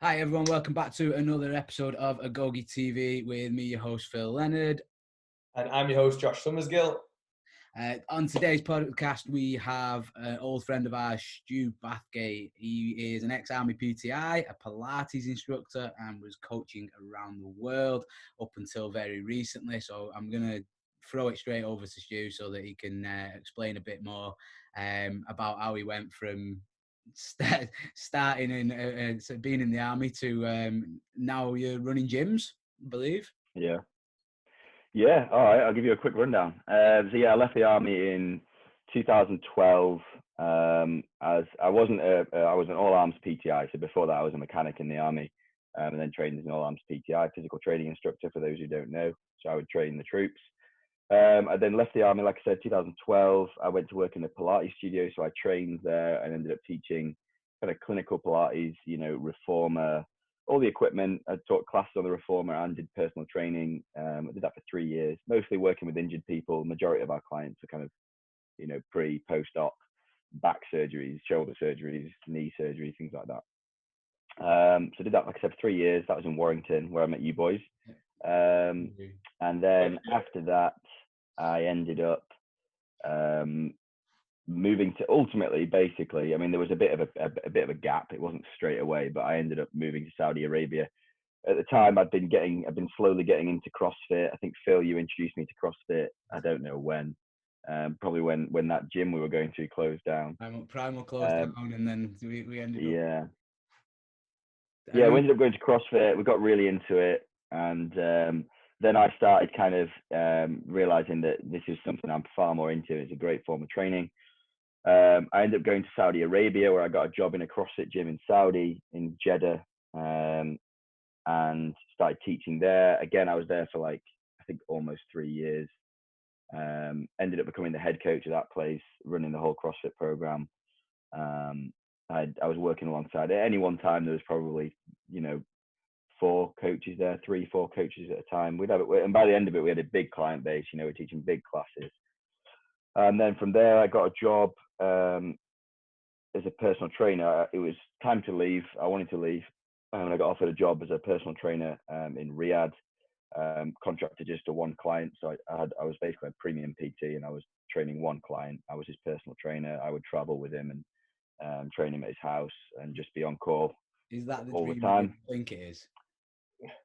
Hi everyone, welcome back to another episode of AgogeTV with me, your host Phil Leonard. And I'm your host, Josh Summersgill. On today's podcast, we have an old friend of ours, Stuart Bathgate. He is an ex-Army PTI, a Pilates instructor, and was coaching around the world up until very recently. So I'm going to throw it straight over to Stu so that he can explain a bit more about how he went from starting in being in the army to now you're running gyms, I believe. Yeah. All right. I'll give you a quick rundown. I left the army in 2012. As I was an all arms PTI. So before that, I was a mechanic in the army, and then trained as an all arms PTI, physical training instructor. For those who don't know, so I would train the troops. I then left the army, like I said, 2012. I went to work in the Pilates studio, so I trained there and ended up teaching kind of clinical Pilates, reformer, all the equipment. I taught classes on the reformer and did personal training. I did that for 3 years, mostly working with injured people. Majority of our clients are kind of, pre, post-op, back surgeries, shoulder surgeries, knee surgery, things like that. So I did that, like I said, for 3 years. That was in Warrington, where I met you boys. And then after that, I ended up moving to ultimately, basically, I mean, there was a bit of a gap. It wasn't straight away, but I ended up moving to Saudi Arabia. At the time, I've been slowly getting into CrossFit. I think Phil, you introduced me to CrossFit. I don't know when. Probably when that gym we were going to closed down. Primal closed down, and then we ended up. We ended up going to CrossFit. We got really into it, and then I started kind of realizing that this is something I'm far more into. It's a great form of training. I ended up going to Saudi Arabia, where I got a job in a CrossFit gym in Saudi, in Jeddah, and started teaching there. Again, I was there for I think almost 3 years. Ended up becoming the head coach of that place, running the whole CrossFit program. I was working alongside, at any one time there was probably 4 coaches there, 3-4 coaches at a time. And by the end of it, we had a big client base. We're teaching big classes. And then from there, I got a job as a personal trainer. It was time to leave. I wanted to leave, and I got offered a job as a personal trainer in Riyadh, contracted just to one client. So I was basically a premium PT, and I was training one client. I was his personal trainer. I would travel with him and train him at his house and just be on call. Is that the all dream the time? I think it is.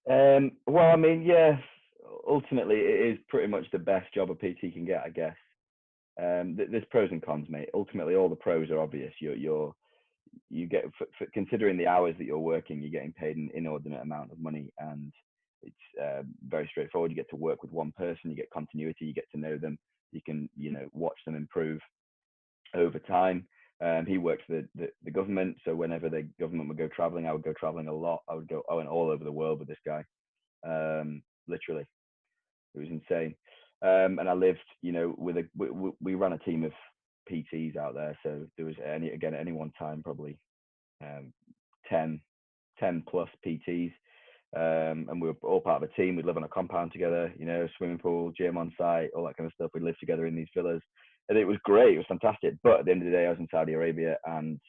Well, I mean, yeah. Ultimately, it is pretty much the best job a PT can get, I guess. There's pros and cons, mate. Ultimately, all the pros are obvious. You get for considering the hours that you're working, you're getting paid an inordinate amount of money, and it's very straightforward. You get to work with one person, you get continuity, you get to know them, you can watch them improve over time. He worked for the government, so whenever the government would go traveling, I would go traveling a lot. I went all over the world with this guy. Literally, it was insane. And I lived, we ran a team of PTs out there, so there was any one time probably 10 plus PTs, and we were all part of a team. We'd live on a compound together, swimming pool, gym on site, all that kind of stuff. We'd live together in these villas, and it was great. It was fantastic. But at the end of the day, I was in Saudi Arabia, and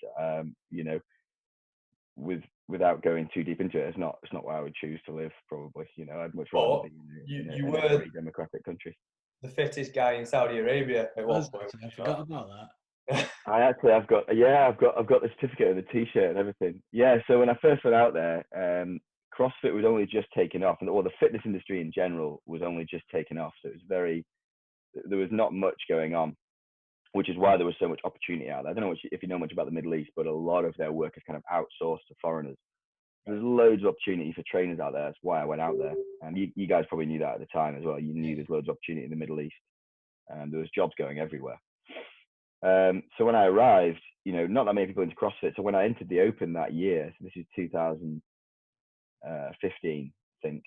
without going too deep into it, it's not where I would choose to live. Probably, I'd much rather be in a free democratic country. The fittest guy in Saudi Arabia at one point. I forgot about that. I've got the certificate and the T-shirt and everything. Yeah. So when I first went out there, CrossFit was only just taking off, or the fitness industry in general was only just taking off. So there was not much going on, which is why there was so much opportunity out there. I don't know if you know much about the Middle East, but a lot of their work is kind of outsourced to foreigners. There's loads of opportunity for trainers out there. That's why I went out there. And you guys probably knew that at the time as well. You knew there's loads of opportunity in the Middle East. There was jobs going everywhere. So when I arrived, not that many people into CrossFit. So when I entered the Open that year, so this is 2015, I think.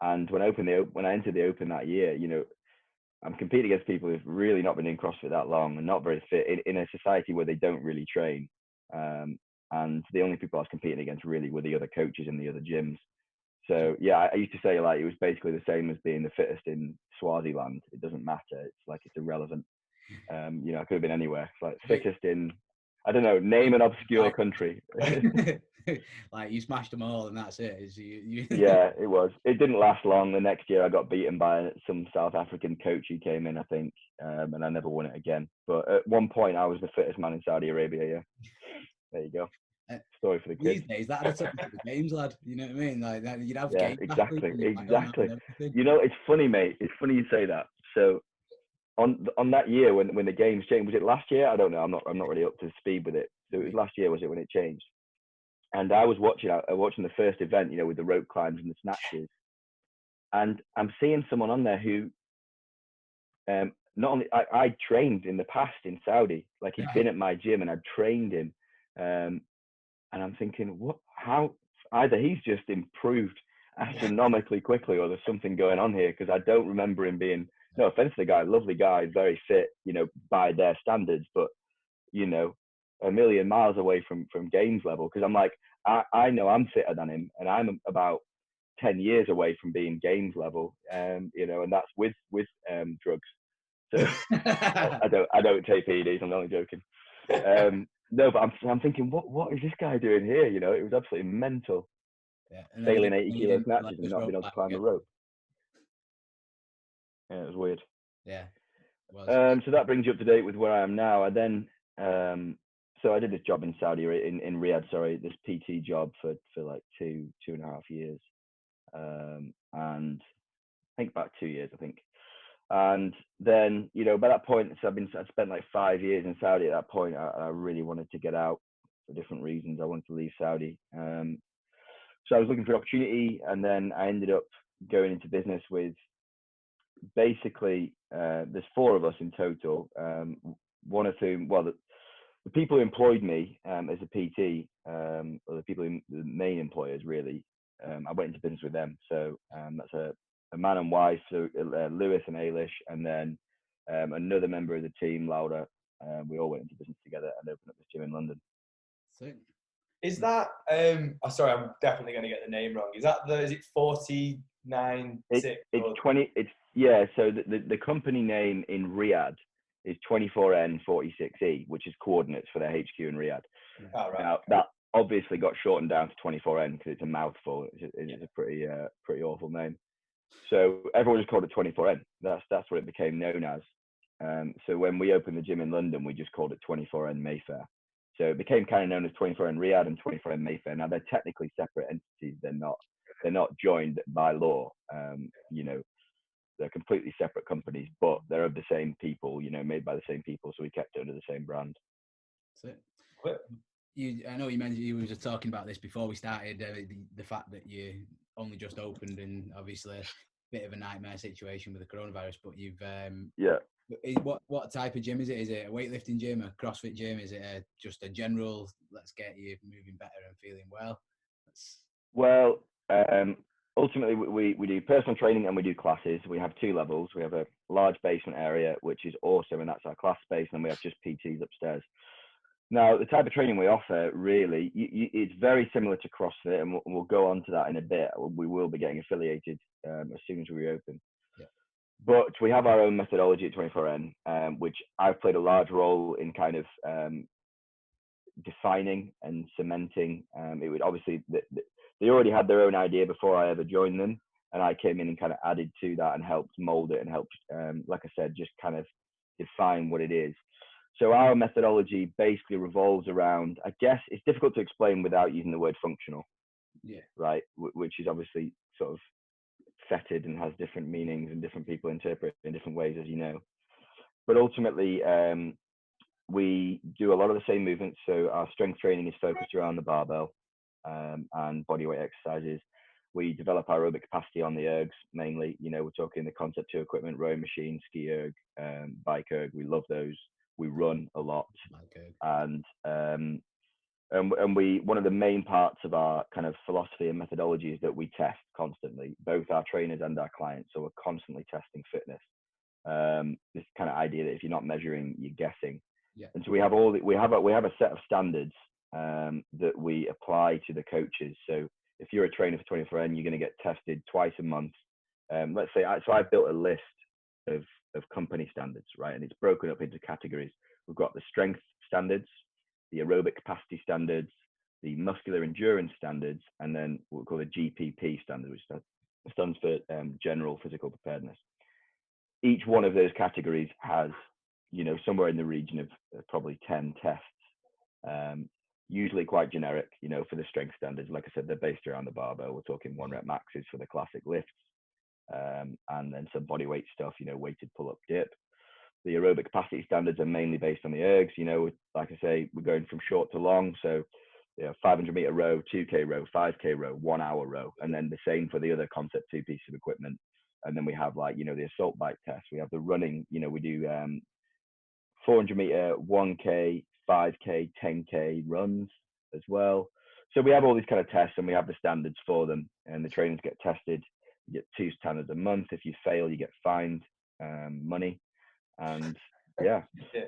And when I entered the Open that year, I'm competing against people who've really not been in CrossFit that long and not very fit in a society where they don't really train. And the only people I was competing against really were the other coaches in the other gyms. So yeah, I used to say it was basically the same as being the fittest in Swaziland. It doesn't matter. It's irrelevant. I could have been anywhere. It's like fittest in, I don't know, name an obscure country. like you smashed them all and that's it. Yeah, it was. It didn't last long. The next year I got beaten by some South African coach who came in, I think, and I never won it again. But at one point I was the fittest man in Saudi Arabia. Yeah, there you go. Story for the kids. These days, that'd have taken to the games, lad. You know what I mean? Like you'd have Yeah, games exactly, athletes and exactly. and everything. You know, it's funny, mate. It's funny you say that. So on that year when the games changed, was it last year? I don't know. I'm not really up to speed with it. So it was last year, was it, when it changed? And I was watching the first event, you know, with the rope climbs and the snatches, and I'm seeing someone on there who, not only I trained in the past in Saudi, like he'd been at my gym and I'd trained him, and I'm thinking, what? How? Either he's just improved astronomically quickly, or there's something going on here, because I don't remember him being. No offense to the guy, lovely guy, very fit, you know, by their standards, but you know, a million miles away from games level. Because I'm like, I know I'm fitter than him, and I'm about 10 years away from being games level, you know, and that's with drugs. So I don't take PEDs. I'm only joking. No, but I'm thinking, what is this guy doing here? You know, it was absolutely mental. Yeah, Failing 80-kilo snatches and not being able to climb a rope. Yeah, it was weird. Yeah. So that brings you up to date with where I am now. And then, so I did this job in Saudi, in Riyadh, sorry, this PT job for like 2.5 years. And I think about 2 years, I think. And then, you know, by that point, so I'd spent like 5 years in Saudi. At that point, I really wanted to get out for different reasons. I wanted to leave Saudi. So I was looking for an opportunity, and then I ended up going into business with basically, there's 4 of us in total. One of whom, well, the people who employed me as a PT, or the people the main employers really, I went into business with them. So that's a man and wife, so Lewis and Ailish, and then another member of the team, Laura. We all went into business together and opened up this gym in London. So, is that? Sorry, I'm definitely going to get the name wrong. Is it 49? It's 20. It's yeah. So the company name in Riyadh is 24N46E, which is coordinates for their HQ in Riyadh. Oh, right. Now that obviously got shortened down to 24N because it's a mouthful. It's a pretty awful name. So everyone just called it 24N. That's what it became known as. So when we opened the gym in London, we just called it 24N Mayfair. So it became kind of known as 24N Riyadh and 24N Mayfair. Now they're technically separate entities. They're not joined by law. You know, they're completely separate companies, but they're of the same people. You know, made by the same people. So we kept it under the same brand. That's it. I know you mentioned, you were just talking about this before we started, the fact that you only just opened, and obviously a bit of a nightmare situation with the coronavirus, but you've yeah. What type of gym is it? Is it a weightlifting gym, a CrossFit gym? Is it just a general, let's get you moving better and feeling well? Well, ultimately we do personal training and we do classes. We have 2 levels. We have a large basement area, which is awesome, and that's our class space, and we have just PTs upstairs. Now, the type of training we offer, really, it's very similar to CrossFit, and we'll go on to that in a bit. We will be getting affiliated as soon as we reopen. Yeah. But we have our own methodology at 24N, which I've played a large role in kind of defining and cementing. It would obviously, they already had their own idea before I ever joined them, and I came in and kind of added to that and helped mold it and helped, like I said, just kind of define what it is. So our methodology basically revolves around, I guess it's difficult to explain without using the word functional. Yeah. Right. Which is obviously sort of fetid and has different meanings, and different people interpret it in different ways, as you know. But ultimately, we do a lot of the same movements. So our strength training is focused around the barbell and bodyweight exercises. We develop aerobic capacity on the ergs mainly. You know, we're talking the Concept 2 equipment, rowing machine, ski erg, bike erg. We love those. We run a lot, and we, one of the main parts of our kind of philosophy and methodology is that we test constantly, both our trainers and our clients. So we're constantly testing fitness. This kind of idea that if you're not measuring, you're guessing. Yeah. And so we have a set of standards that we apply to the coaches. So if you're a trainer for 24N, you're going to get tested twice a month. Let's say, so I've built a list of company standards, right? And it's broken up into categories. We've got the strength standards, the aerobic capacity standards, the muscular endurance standards, and then what we call the GPP standard, which stands for general physical preparedness. Each one of those categories has, somewhere in the region of probably 10 tests, usually quite generic, for the strength standards. Like I said, they're based around the barbell. We're talking 1 rep maxes for the classic lifts, and then some body weight stuff, weighted pull-up dip. The aerobic capacity standards are mainly based on the ergs. Like I say, we're going from short to long. So, 500-meter row, 2K row, 5K row, 1 hour row, and then the same for the other concept 2 pieces of equipment. And then we have the assault bike test. We have the running. We do 400-meter, 1K, 5K, 10K runs as well. So we have all these kind of tests, and we have the standards for them. And the trainers get tested. You get 2 standards a month. If you fail, you get fined money. And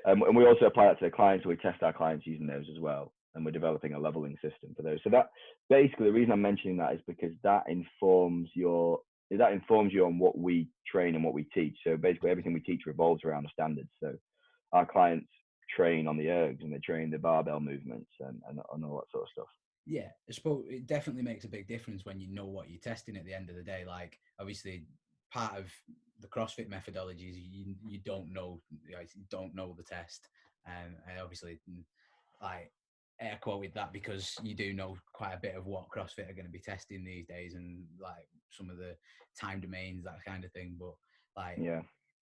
and we also apply that to the clients. So we test our clients using those as well, and we're developing a leveling system for those. So that basically, the reason I'm mentioning that is because that informs you on what we train and what we teach. So basically, everything we teach revolves around the standards. So our clients train on the ergs, and they train the barbell movements and all that sort of stuff. Yeah, I suppose it definitely makes a big difference when you know what you're testing at the end of the day. Like, obviously, part of the CrossFit methodology is you don't know the test, and obviously, like, air quoted that because you do know quite a bit of what CrossFit are going to be testing these days, and like some of the time domains, that kind of thing. But like,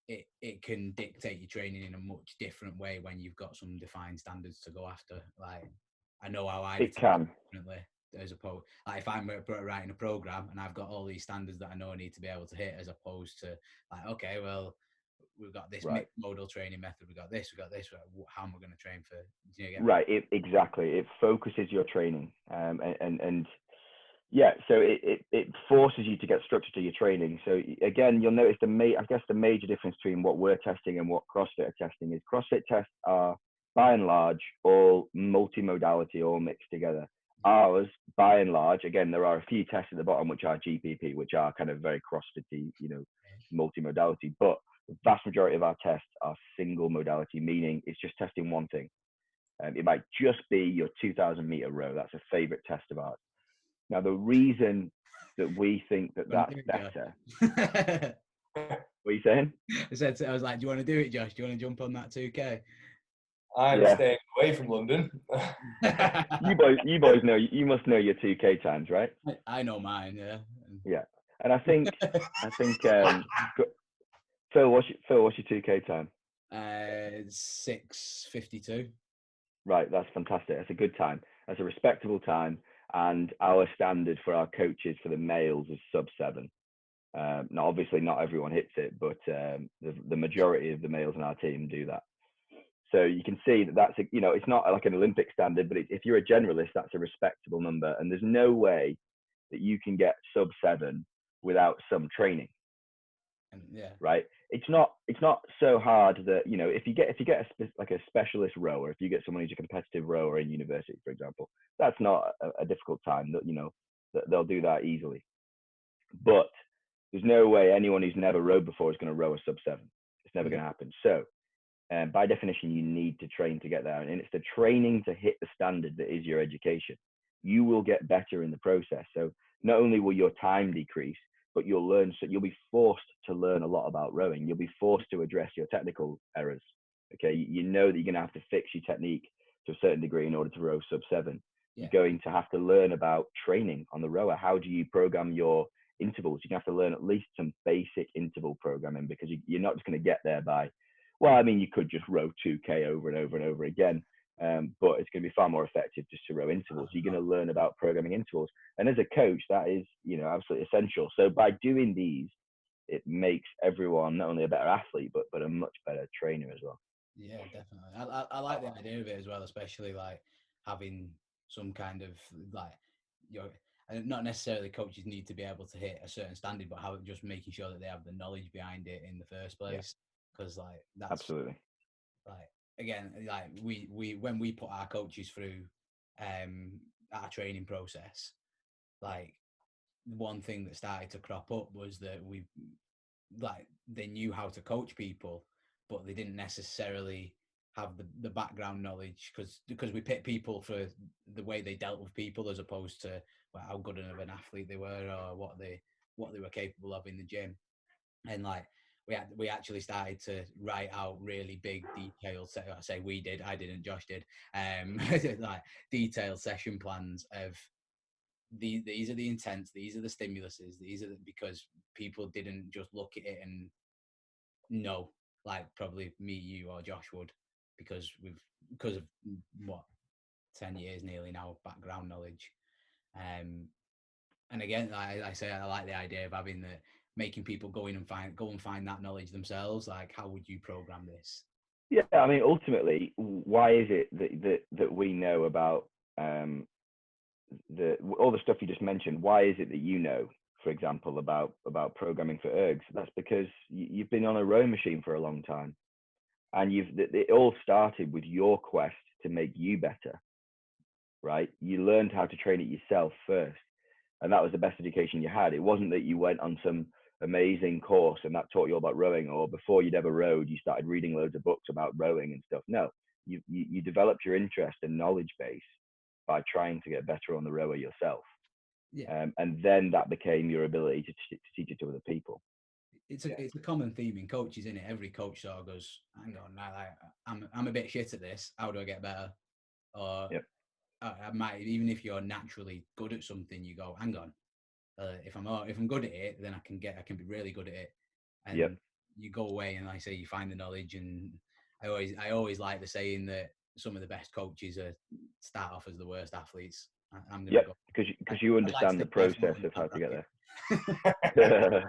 it can dictate your training in a much different way when you've got some defined standards to go after. Like, I know how I can differently as opposed, like, if I'm writing a program and I've got all these standards that I know I need to be able to hit, as opposed to like, okay, well, we've got this mixed modal training method, we got this, how am I going to train for, exactly, it focuses your training, and so it forces you to get structure to your training. So again, you'll notice the major difference between what we're testing and what CrossFit are testing is CrossFit tests are by and large all multimodality, all mixed together. Ours, by and large, again, there are a few tests at the bottom which are GPP, which are kind of very CrossFit-y, multimodality, but the vast majority of our tests are single modality, meaning it's just testing one thing. It might just be your 2,000-meter row. That's a favorite test of ours. Now, the reason that we think that that's better. What are you saying? I was like, do you want to do it, Josh? Do you want to jump on that 2K? I'm staying away from London. you boys know, you must know your 2K times, right? I know mine, yeah. Yeah. And I think Phil, what's your 2K time? 6:52. Right, that's fantastic. That's a good time. That's a respectable time. And our standard for our coaches for the males is sub 7. Now, obviously, not everyone hits it, but the majority of the males in our team do that. So you can see that's it's not like an Olympic standard, but if you're a generalist, that's a respectable number. And there's no way that you can get sub 7 without some training. Right. It's not so hard that if you get a specialist rower, if you get someone who's a competitive rower in university, for example, that's not a difficult time. That they'll do that easily. But there's no way anyone who's never rowed before is going to row a sub 7. It's never going to happen. So by definition, you need to train to get there, and it's the training to hit the standard that is your education. You will get better in the process. So not only will your time decrease, but you'll learn. So you'll be forced to learn a lot about rowing. You'll be forced to address your technical errors. Okay, you know that you're going to have to fix your technique to a certain degree in order to row sub 7. You're going to have to learn about training on the rower. How do you program your intervals? You're going to have to learn at least some basic interval programming, because you're not just going to get there by, well, I mean, you could just row 2K over and over and over again. But it's going to be far more effective just to row intervals. You're going to learn about programming intervals, and as a coach, that is absolutely essential. So by doing these, it makes everyone not only a better athlete, but a much better trainer as well. Yeah, definitely. I like the idea of it as well, especially like having some kind of and not necessarily coaches need to be able to hit a certain standard, but just making sure that they have the knowledge behind it in the first place, because that's absolutely. Like, again, like we when we put our coaches through our training process, like, one thing that started to crop up was that they knew how to coach people, but they didn't necessarily have the background knowledge, because we pick people for the way they dealt with people, as opposed to how good of an athlete they were, or what they were capable of in the gym. And like we actually started to write out really big detailed I say we did, I didn't, Josh did, like detailed session plans of these are the intents, these are the stimuluses, because people didn't just look at it and know, like probably me, you, or Josh would, because of what, 10 years nearly now of background knowledge. And again, I say I like the idea of having making people go and find that knowledge themselves. Like, how would you program this? Yeah, I mean, ultimately, why is it that we know about all the stuff you just mentioned? Why is it that you know, for example, about programming for ergs? That's because you've been on a rowing machine for a long time, and it all started with your quest to make you better, right? You learned how to train it yourself first, and that was the best education you had. It wasn't that you went on some amazing course and that taught you all about rowing, or before you'd ever rowed, you started reading loads of books about rowing and stuff. No, you developed your interest and knowledge base by trying to get better on the rower yourself. Yeah. And then that became your ability to teach it to other people. It's a common theme in coaches, isn't it? Every coach sort of goes, hang on, now I'm a bit shit at this. How do I get better? Or yep. I might, even if you're naturally good at something, you go, hang on, if I'm good at it, then I can be really good at it. And yep. you go away and, like I say, you find the knowledge. And I always like the saying that some of the best coaches start off as the worst athletes. I'm gonna go because you understand the process of how to get there.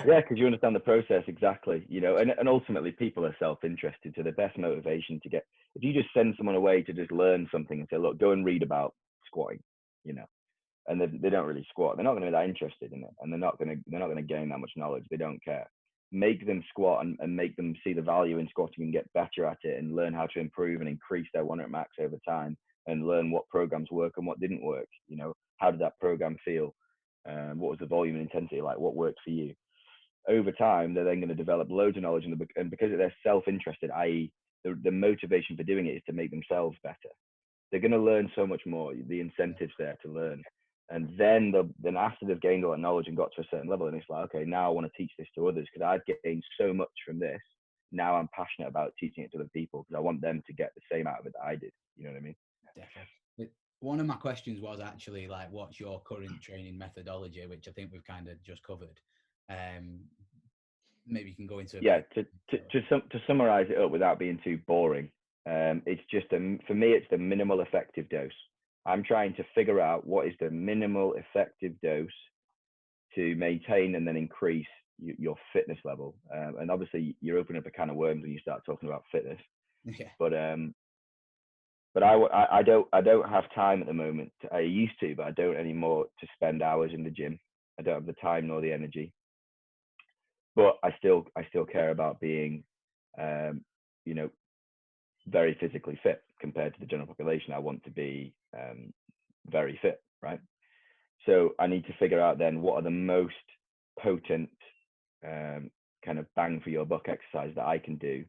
Yeah, because you understand the process exactly, and ultimately people are self-interested. So the best motivation to get, if you just send someone away to just learn something and say, look, go and read about squatting, and they don't really squat, they're not going to be that interested in it, and they're not going to gain that much knowledge. They don't care. Make them squat and make them see the value in squatting and get better at it and learn how to improve and increase their 1 rep max over time, and learn what programs work and what didn't work. How did that program feel? What was the volume and intensity like? What worked for you? Over time, they're then going to develop loads of knowledge, and because they're self-interested, i.e. the motivation for doing it is to make themselves better, they're going to learn so much more. The incentive's there to learn. And then after they've gained all that knowledge and got to a certain level, and it's like, okay, now I want to teach this to others because I've gained so much from this. Now I'm passionate about teaching it to other people because I want them to get the same out of it that I did. You know what I mean? Definitely. One of my questions was actually, like, what's your current training methodology, which I think we've kind of just covered. Maybe you can go into to summarize it up without being too boring. It's just for me, it's the minimal effective dose. I'm trying to figure out what is the minimal effective dose to maintain and then increase your fitness level. And obviously, you're opening up a can of worms when you start talking about fitness. Yeah. But I don't have time at the moment. I used to, but I don't anymore, to spend hours in the gym. I don't have the time nor the energy. But I still care about being, very physically fit compared to the general population. I want to be very fit, right? So I need to figure out then what are the most potent kind of bang for your buck exercise that I can do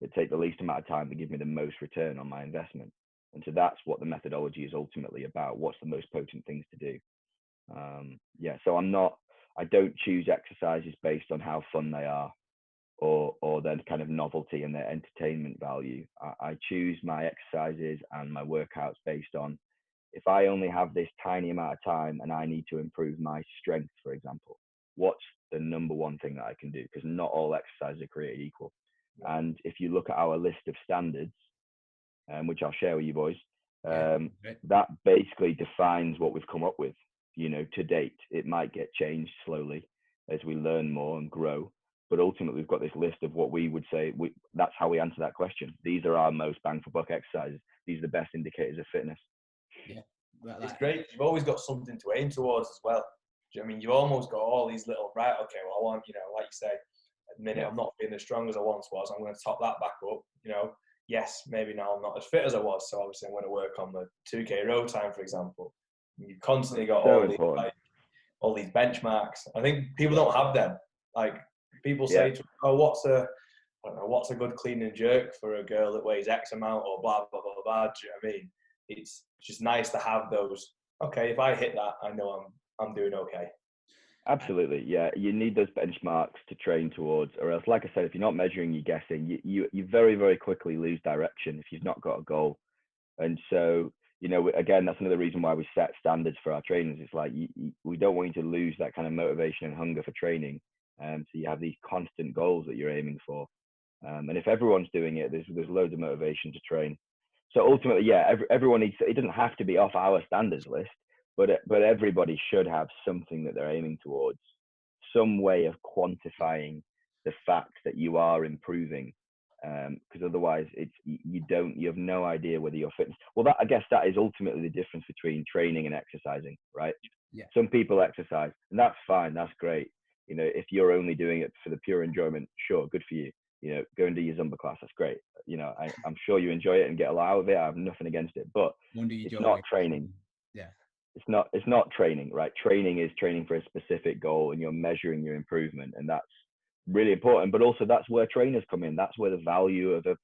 that take the least amount of time to give me the most return on my investment. And so that's what the methodology is ultimately about. What's the most potent things to do? So I don't choose exercises based on how fun they are or their kind of novelty and their entertainment value. I choose my exercises and my workouts based on, if I only have this tiny amount of time and I need to improve my strength, for example, what's the number one thing that I can do? Because not all exercises are created equal. And if you look at our list of standards, which I'll share with you boys, that basically defines what we've come up with, to date. It might get changed slowly as we learn more and grow. But ultimately, we've got this list of what we would say, that's how we answer that question. These are our most bang for buck exercises. These are the best indicators of fitness. Yeah. It's great. You've always got something to aim towards as well. Do you know what I mean? You've almost got all these little, right, okay, well, I want, like you say, at the minute I'm not feeling as strong as I once was. I'm going to top that back up. Yes, maybe now I'm not as fit as I was. So obviously I'm going to work on the 2K row time, for example. You've constantly got all these benchmarks. I think people don't have them. Like, people say to me, oh, what's a I don't know, what's a good clean and jerk for a girl that weighs X amount or blah, blah, blah, blah. Do you know what I mean? It's just nice to have those, okay, if I hit that, I know I'm doing okay. Absolutely, yeah. You need those benchmarks to train towards, or else, like I said, if you're not measuring, you're guessing. You very, very quickly lose direction if you've not got a goal. And so, you know, again, that's another reason why we set standards for our trainers. It's like we don't want you to lose that kind of motivation and hunger for training. So you have these constant goals that you're aiming for. And if everyone's doing it, there's loads of motivation to train. So ultimately, yeah, everyone needs. It doesn't have to be off our standards list, but everybody should have something that they're aiming towards, some way of quantifying the fact that you are improving. Because otherwise, you have no idea whether you're fitness. Well, I guess that is ultimately the difference between training and exercising, right? Yeah. Some people exercise, and that's fine, that's great. You know, if you're only doing it for the pure enjoyment, sure, good for you. You know, go and do your Zumba class, that's great. You know, I'm sure you enjoy it and get a lot out of it. I have nothing against it, but it's not training. Yeah. It's not training, right? Training is training for a specific goal, and you're measuring your improvement, and that's really important. But also, that's where trainers come in. That's where the value of a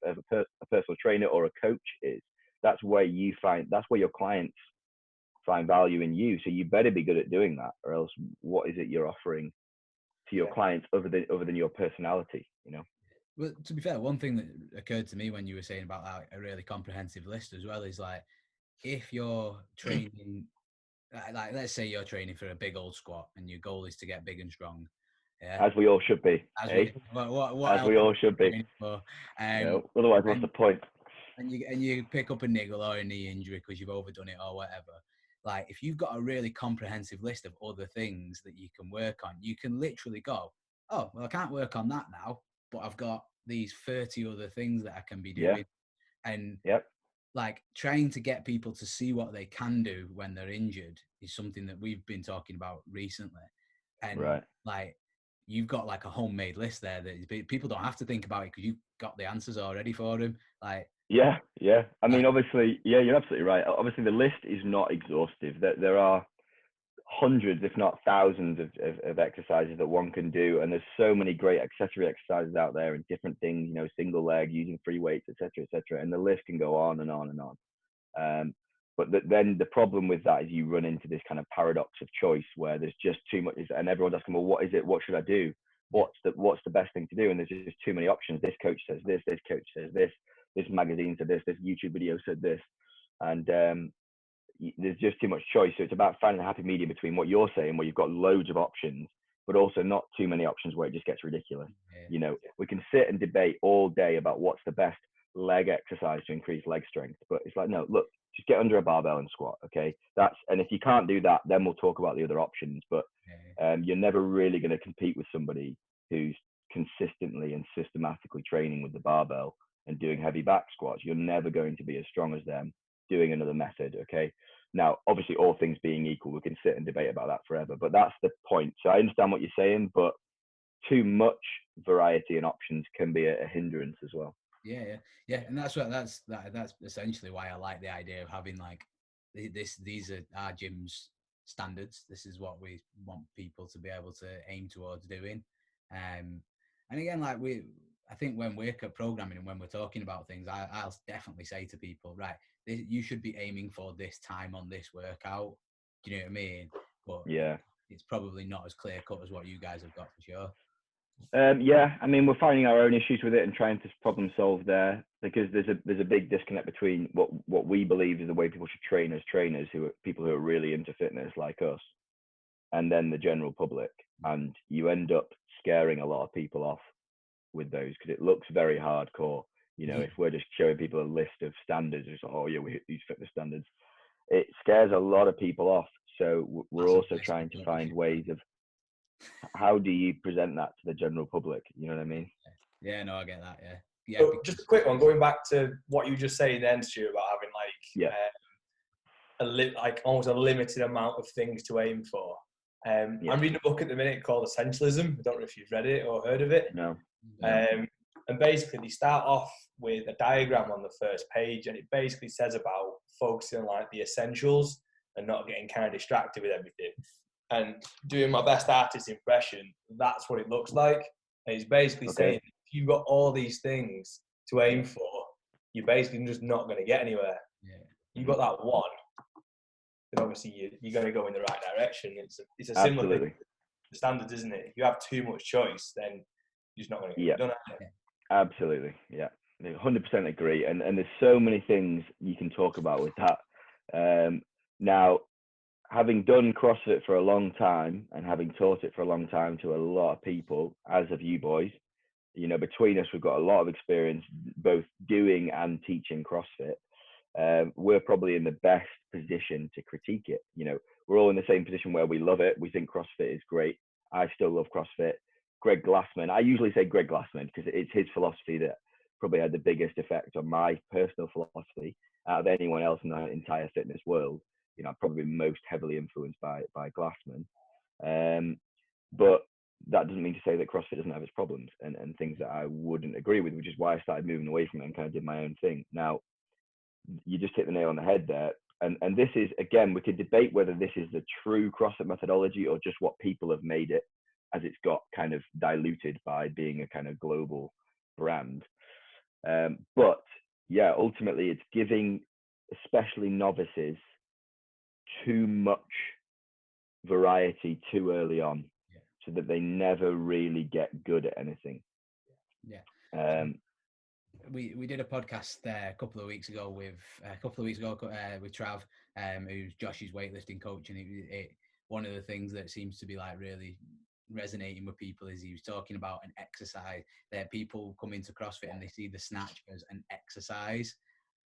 personal trainer or a coach is. That's where your clients find value in you. So you better be good at doing that, or else what is it you're offering to your clients other than your personality? You know. Well, to be fair, one thing that occurred to me when you were saying about a really comprehensive list as well is like, if you're training, like let's say you're training for a big old squat and your goal is to get big and strong. Yeah. As we all should be. As we all should be. Otherwise, what's the point? And you pick up a niggle or a knee injury because you've overdone it or whatever. Like, if you've got a really comprehensive list of other things that you can work on, you can literally go, oh, well, I can't work on that now, but I've got these 30 other things that I can be doing. Yeah. And like, trying to get people to see what they can do when they're injured is something that we've been talking about recently. And like, you've got like a homemade list there that people don't have to think about it because you've got the answers already for them. Like, yeah. I mean, obviously, yeah, you're absolutely right. Obviously, the list is not exhaustive. There are hundreds, if not thousands, of exercises that one can do, and there's so many great accessory exercises out there and different things. You know, single leg, using free weights, etc., and the list can go on and on and on. But then the problem with that is you run into this kind of paradox of choice where there's just too much, and everyone's asking, well, what is it? What should I do? What's the best thing to do? And there's just too many options. This coach says this coach says this magazine said this YouTube video said this, and there's just too much choice. So it's about finding a happy medium between what you're saying, where you've got loads of options, but also not too many options where it just gets ridiculous. You know, we can sit and debate all day about what's the best leg exercise to increase leg strength, but it's like, no, look, just get under a barbell and squat. Okay, and if you can't do that, then we'll talk about the other options. But you're never really going to compete with somebody who's consistently and systematically training with the barbell and doing heavy back squats. You're never going to be as strong as them doing another method. Okay, now obviously, all things being equal, we can sit and debate about that forever, but that's the point. So I understand what you're saying, but too much variety and options can be a hindrance as well. Yeah, and that's essentially why I like the idea of having like these are our gym's standards. This is what we want people to be able to aim towards doing. And again, like I think when we're programming and when we're talking about things, I'll definitely say to people, right, you should be aiming for this time on this workout. Do you know what I mean? But it's probably not as clear cut as what you guys have got for sure. I mean, we're finding our own issues with it and trying to problem solve there, because there's a big disconnect between what we believe is the way people should train as trainers, who are people who are really into fitness like us, and then the general public. And you end up scaring a lot of people off with those because it looks very hardcore. You know, if we're just showing people a list of standards, it's like, oh yeah, we hit these fitness standards. It scares a lot of people off. So we're also trying to find ways of how do you present that to the general public? You know what I mean? Yeah, no, I get that. Yeah. So just a quick one, going back to what you just saying then, Stu, about having like almost a limited amount of things to aim for. I'm reading a book at the minute called Essentialism. I don't know if you've read it or heard of it. No. And basically they start off with a diagram on the first page, and it basically says about focusing on like the essentials and not getting kind of distracted with everything. And doing my best artist impression, that's what it looks like. And it's basically saying, if you've got all these things to aim for, you're basically just not going to get anywhere. Yeah. You've got that one, then obviously you're going to go in the right direction. It's a similar thing. The standards, isn't it? If you have too much choice, then you're just not going to get it done. Absolutely, yeah. 100% agree. And there's so many things you can talk about with that. Now, having done CrossFit for a long time and having taught it for a long time to a lot of people, as have you boys, you know, between us, we've got a lot of experience both doing and teaching CrossFit. We're probably in the best position to critique it. You know, we're all in the same position where we love it. We think CrossFit is great. I still love CrossFit. Greg Glassman, I usually say Greg Glassman because it's his philosophy that probably had the biggest effect on my personal philosophy out of anyone else in the entire fitness world. You know, I'm probably most heavily influenced by Glassman. But that doesn't mean to say that CrossFit doesn't have its problems and things that I wouldn't agree with, which is why I started moving away from it and kind of did my own thing. Now, you just hit the nail on the head there. And this is, again, we could debate whether this is the true CrossFit methodology or just what people have made it as it's got kind of diluted by being a kind of global brand. But yeah, ultimately it's giving especially novices too much variety too early on so that they never really get good at anything. We did a podcast a couple of weeks ago with Trav, who's Josh's weightlifting coach, and one of the things that seems to be like really resonating with people is he was talking about an exercise that people come into CrossFit and they see the snatch as an exercise,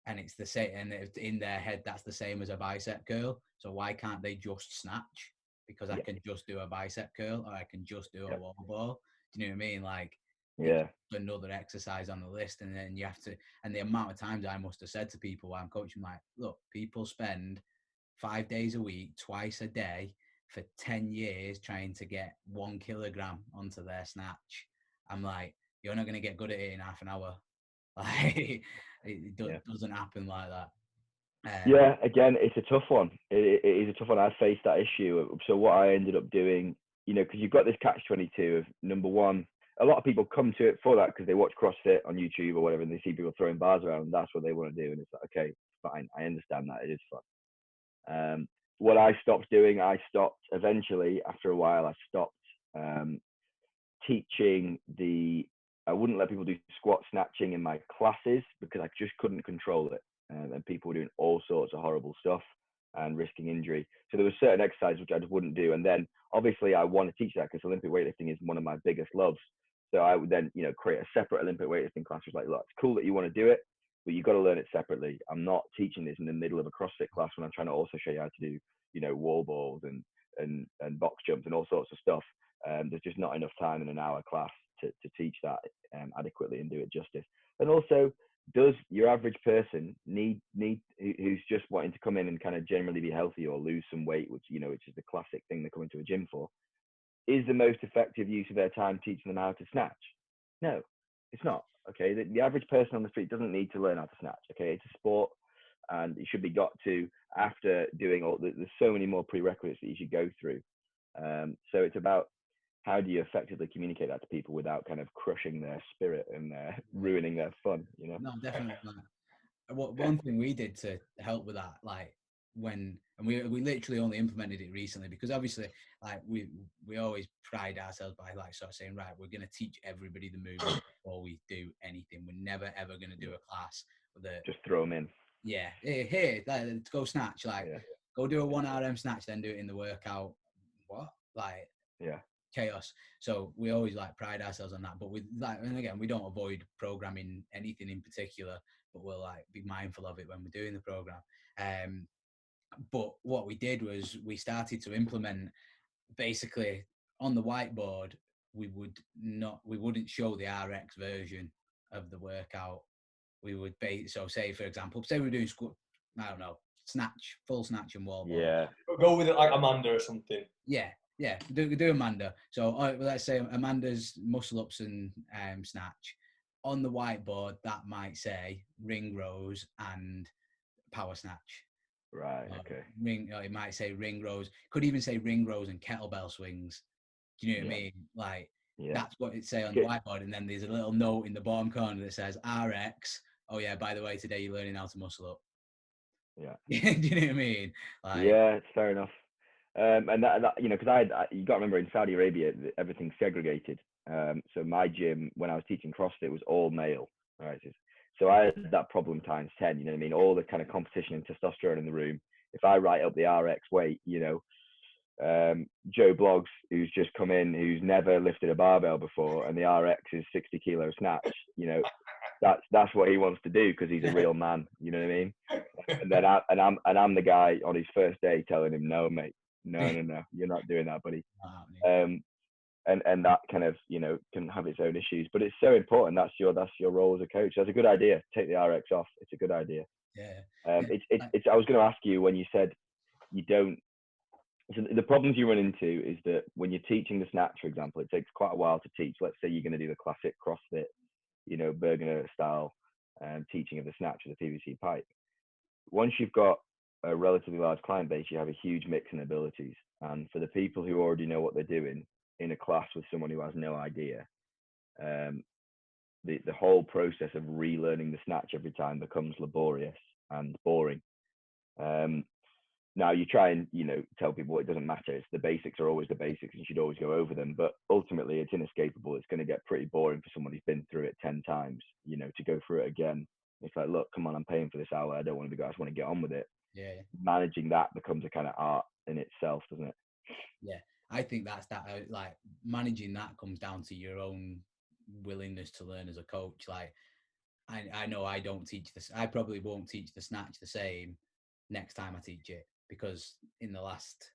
and it's the same, and in their head that's the same as a bicep curl. So why can't they just snatch? Because I can just do a bicep curl or I can just do a wall ball. Do you know what I mean? Like, it's another exercise on the list, and then you have to. And the amount of times I must have said to people while I'm coaching, like, look, people spend 5 days a week, twice a day, for 10 years trying to get 1 kilogram onto their snatch. I'm like, you're not going to get good at it in half an hour. Like, it doesn't happen like that. Again, it's a tough one. It is a tough one. I faced that issue. So what I ended up doing, you know, because you've got this catch-22 of, number one, a lot of people come to it for that because they watch CrossFit on YouTube or whatever and they see people throwing bars around and that's what they want to do. And it's like, okay, fine. I understand that. It is fun. What I stopped doing, eventually, after a while, I stopped teaching I wouldn't let people do squat snatching in my classes because I just couldn't control it. And people were doing all sorts of horrible stuff and risking injury. So there were certain exercises which I just wouldn't do. And then obviously I want to teach that because Olympic weightlifting is one of my biggest loves. So I would then, you know, create a separate Olympic weightlifting class. Which was like, look, it's cool that you want to do it, but you've got to learn it separately. I'm not teaching this in the middle of a CrossFit class when I'm trying to also show you how to do, you know, wall balls and box jumps and all sorts of stuff. There's just not enough time in an hour class to teach that adequately and do it justice. And also, does your average person need who's just wanting to come in and kind of generally be healthy or lose some weight, which, you know, which is the classic thing they come into a gym for, is the most effective use of their time teaching them how to snatch? No, it's not. Okay, the average person on the street doesn't need to learn how to snatch. Okay, it's a sport and it should be got to after doing there's so many more prerequisites that you should go through. So it's about how do you effectively communicate that to people without kind of crushing their spirit and ruining their fun, you know? No, definitely not. One thing we did to help with that, like we literally only implemented it recently because obviously, like we always pride ourselves by like sort of saying, right, we're going to teach everybody the movement before we do anything. We're never ever going to do a class that just throw them in. Yeah, here, let's go snatch. Like, go do a 1 RM snatch, then do it in the workout. What? Like, chaos. So we always like pride ourselves on that. But with like, and again, we don't avoid programming anything in particular, but we'll like be mindful of it when we're doing the program. But what we did was we started to implement basically on the whiteboard. We wouldn't show the RX version of the workout. We would so say for example, say we're doing I don't know, snatch, full snatch and wall ball. Go with it like Amanda or something. Do Amanda. So let's say Amanda's muscle ups and snatch. On the whiteboard, that might say ring rows and power snatch. Right. Okay. It might say ring rows. Could even say ring rows and kettlebell swings. Do you know what I mean? Like, That's what it say on the whiteboard, and then there's a little note in the bottom corner that says RX. Oh yeah, by the way, today you're learning how to muscle up. Yeah. Do you know what I mean? Like, yeah, it's fair enough. And that you know, because you got to remember, in Saudi Arabia, everything's segregated. So my gym, when I was teaching CrossFit, was all male. Right. So I had that problem times 10. You know what I mean? All the kind of competition and testosterone in the room. If I write up the RX weight, you know, Joe Bloggs, who's just come in, who's never lifted a barbell before, and the RX is 60 kilo snatch, you know, that's what he wants to do because he's a real man. You know what I mean? And then I'm the guy on his first day telling him, no, mate, no, you're not doing that, buddy. And that kind of, you know, can have its own issues, but it's so important. That's your role as a coach. That's a good idea. Take the RX off. It's a good idea. Yeah. It's I was going to ask you, when you said you don't. So the problems you run into is that when you're teaching the snatch, for example, it takes quite a while to teach. Let's say you're going to do the classic CrossFit, you know, Bergener style teaching of the snatch with the PVC pipe. Once you've got a relatively large client base, you have a huge mix in abilities. And for the people who already know what they're doing in a class with someone who has no idea, the whole process of relearning the snatch every time becomes laborious and boring. Now you try and, you know, tell people it doesn't matter. It's the basics are always the basics, and you should always go over them. But ultimately, it's inescapable. It's going to get pretty boring for someone who's been through it 10 times. You know, to go through it again. It's like, look, come on, I'm paying for this hour. I don't want to be. I just want to get on with it. Yeah. Managing that becomes a kind of art in itself, doesn't it? Yeah, I think that's like managing that comes down to your own willingness to learn as a coach. Like, I know I don't teach this. I probably won't teach the snatch the same next time I teach it, because in the last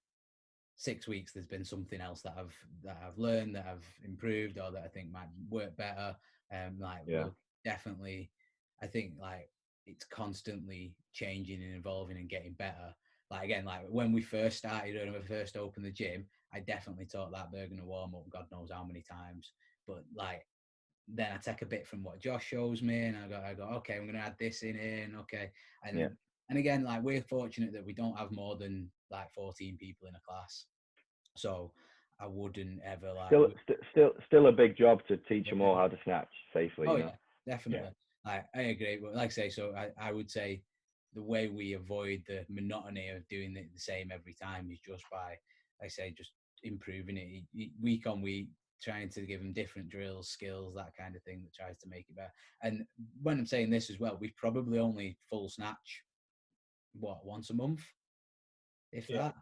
6 weeks there's been something else that I've learned, that I've improved, or that I think might work better. We'll definitely, I think, like, it's constantly changing and evolving and getting better. Like, again, like when we first started, when we first opened the gym, I definitely taught that Bergener warm up God knows how many times. But like, then I take a bit from what Josh shows me, and I go, okay, I'm going to add this in here, and okay. And again, like, we're fortunate that we don't have more than like 14 people in a class. So I wouldn't ever like. Still a big job to teach them all how to snatch safely. Oh, you know? Yeah, definitely. Yeah. I agree. But like I say, so I would say the way we avoid the monotony of doing it the same every time is just by, like I say, just improving it week on week, trying to give them different drills, skills, that kind of thing that tries to make it better. And when I'm saying this as well, we probably only full snatch, once a month, if that.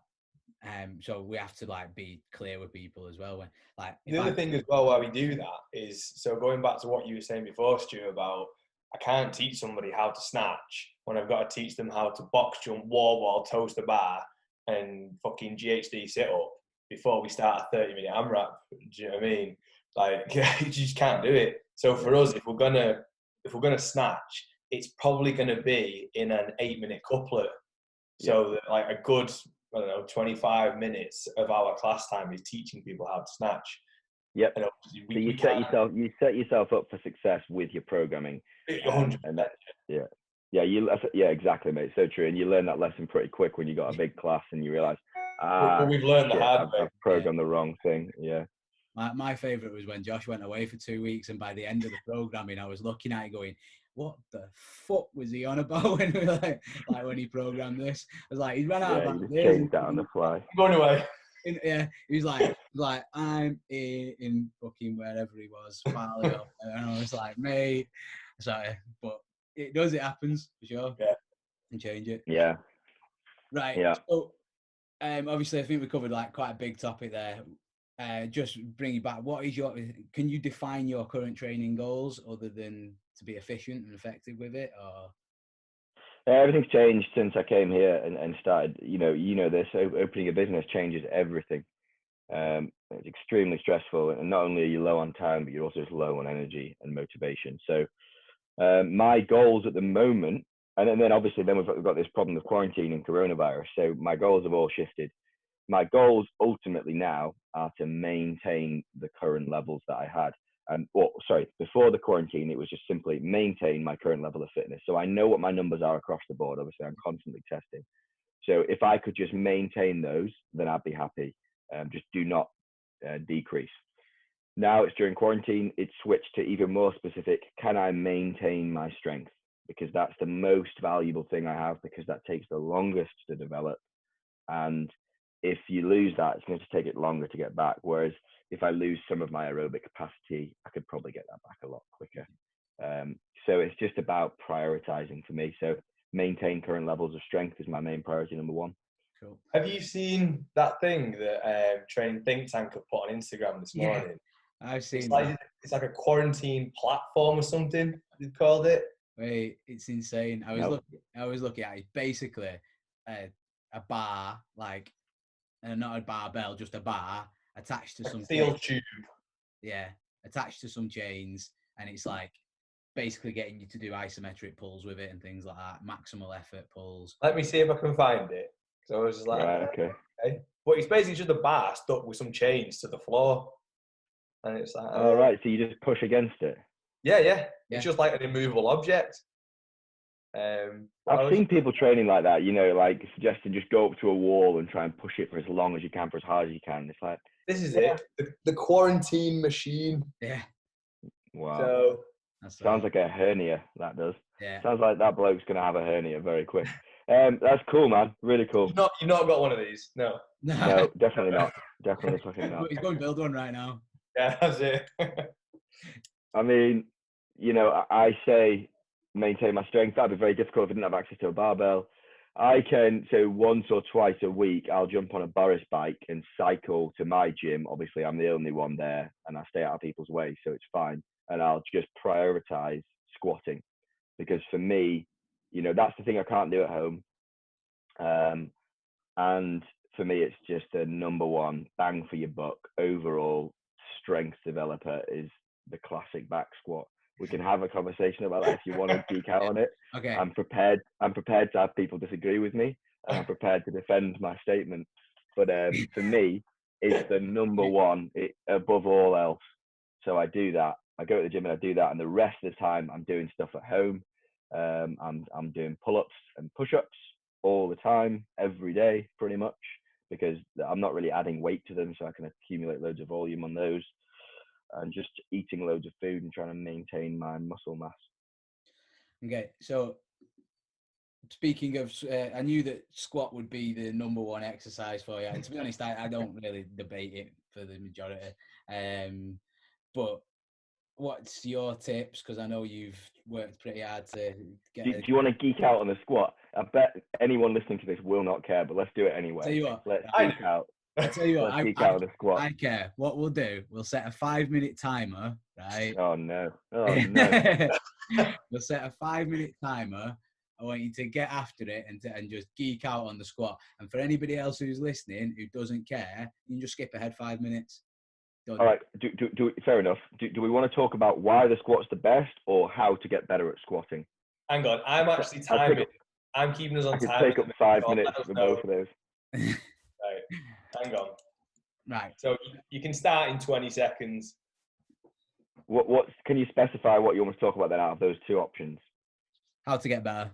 So we have to like be clear with people as well. When like the other thing as well why we do that is, so going back to what you were saying before, Stu, about I can't teach somebody how to snatch when I've got to teach them how to box jump, wall, toast the bar, and fucking GHD sit up before we start a 30-minute AMRAP. Do you know what I mean? Like, you just can't do it. So for us, if we're gonna snatch, it's probably gonna be in an 8-minute couplet. So that, like, a good, I don't know, 25 minutes of our class time is teaching people how to snatch. Yep. So you set yourself up for success with your programming. 100%. And that, exactly, mate. So true. And you learn that lesson pretty quick when you got a big class and you realize, we've learned the hard way. I've programmed the wrong thing. Yeah. My favorite was when Josh went away for 2 weeks, and by the end of the programming, I was looking at it going, what the fuck was he on about when we like when he programmed this? I was like, he ran out of ideas. Changed that on the fly. I'm going away. He was like, I'm in fucking wherever he was, and I was like, mate, sorry, but it happens for sure. Yeah, and change it. Yeah. Right. Yeah. So, obviously, I think we covered like quite a big topic there. Just bring you back. Can you define your current training goals other than to be efficient and effective with it, or? Everything's changed since I came here and started. You know this. Opening a business changes everything. It's extremely stressful, and not only are you low on time, but you're also just low on energy and motivation. So my goals at the moment, and then obviously we've got this problem of quarantine and coronavirus. So my goals have all shifted. My goals ultimately now are to maintain the current levels that I had. Before the quarantine, it was just simply maintain my current level of fitness. So I know what my numbers are across the board. Obviously, I'm constantly testing. So if I could just maintain those, then I'd be happy. Just do not decrease. Now it's during quarantine, it's switched to even more specific. Can I maintain my strength? Because that's the most valuable thing I have, because that takes the longest to develop. And if you lose that, it's going to take it longer to get back. Whereas if I lose some of my aerobic capacity, I could probably get that back a lot quicker. So it's just about prioritizing for me. So maintain current levels of strength is my main priority, number one. Cool. Have you seen that thing that Train Think Tank have put on Instagram this morning? I've seen it's like a quarantine platform or something, they called it. Wait, it's insane. I was looking at it. Basically, a bar, like, not a barbell, just a bar attached to some steel tube. Yeah, attached to some chains, and it's like basically getting you to do isometric pulls with it and things like that, maximal effort pulls. Let me see if I can find it. So I was just like, right, okay. But it's basically just a bar stuck with some chains to the floor, and it's like, all right. So you just push against it. Yeah. It's just like an immovable object. I've seen people training like that, you know, like suggesting just go up to a wall and try and push it for as long as you can, for as hard as you can. It's like, this is it, the quarantine machine. Yeah. Wow. So sounds like a hernia. That does. Yeah. Sounds like that bloke's gonna have a hernia very quick. That's cool, man. Really cool. You've not got one of these, no. No, definitely not. Definitely fucking not. He's going to build one right now. Yeah, that's it. I mean, you know, I say maintain my strength. That'd be very difficult if I didn't have access to a barbell. I can, so once or twice a week, I'll jump on a Boris bike and cycle to my gym. Obviously, I'm the only one there, and I stay out of people's way, so it's fine. And I'll just prioritize squatting, because for me, you know, that's the thing I can't do at home. And for me, it's just a number one bang for your buck overall strength developer is the classic back squat. We can have a conversation about that if you want to geek out on it. Okay. I'm prepared to have people disagree with me, and I'm prepared to defend my statement. But for me, it's the number one above all else. So I do that. I go to the gym and I do that, and the rest of the time I'm doing stuff at home. I'm doing pull-ups and push-ups all the time, every day, pretty much, because I'm not really adding weight to them, so I can accumulate loads of volume on those, and just eating loads of food and trying to maintain my muscle mass. Okay, so speaking of, I knew that squat would be the number one exercise for you, and to be honest, I don't really debate it for the majority. But what's your tips? Because I know you've worked pretty hard to get. Do you want to geek out on the squat? I bet anyone listening to this will not care, but let's do it anyway. Tell you what, let's geek out. I tell you what, let's geek out on the squat. I care. What we'll do, we'll set a 5-minute timer, right? Oh no! Oh no! We'll set a 5-minute timer. I want you to get after it and just geek out on the squat. And for anybody else who's listening who doesn't care, you can just skip ahead 5 minutes. All right. Fair enough. Do we want to talk about why the squat's the best, or how to get better at squatting? Hang on, I'm actually timing. I'm keeping us on time. I could take up 5 minutes for both of those. Right. Hang on. Right. So you can start in 20 seconds. What can you specify what you want to talk about then out of those two options? How to get better.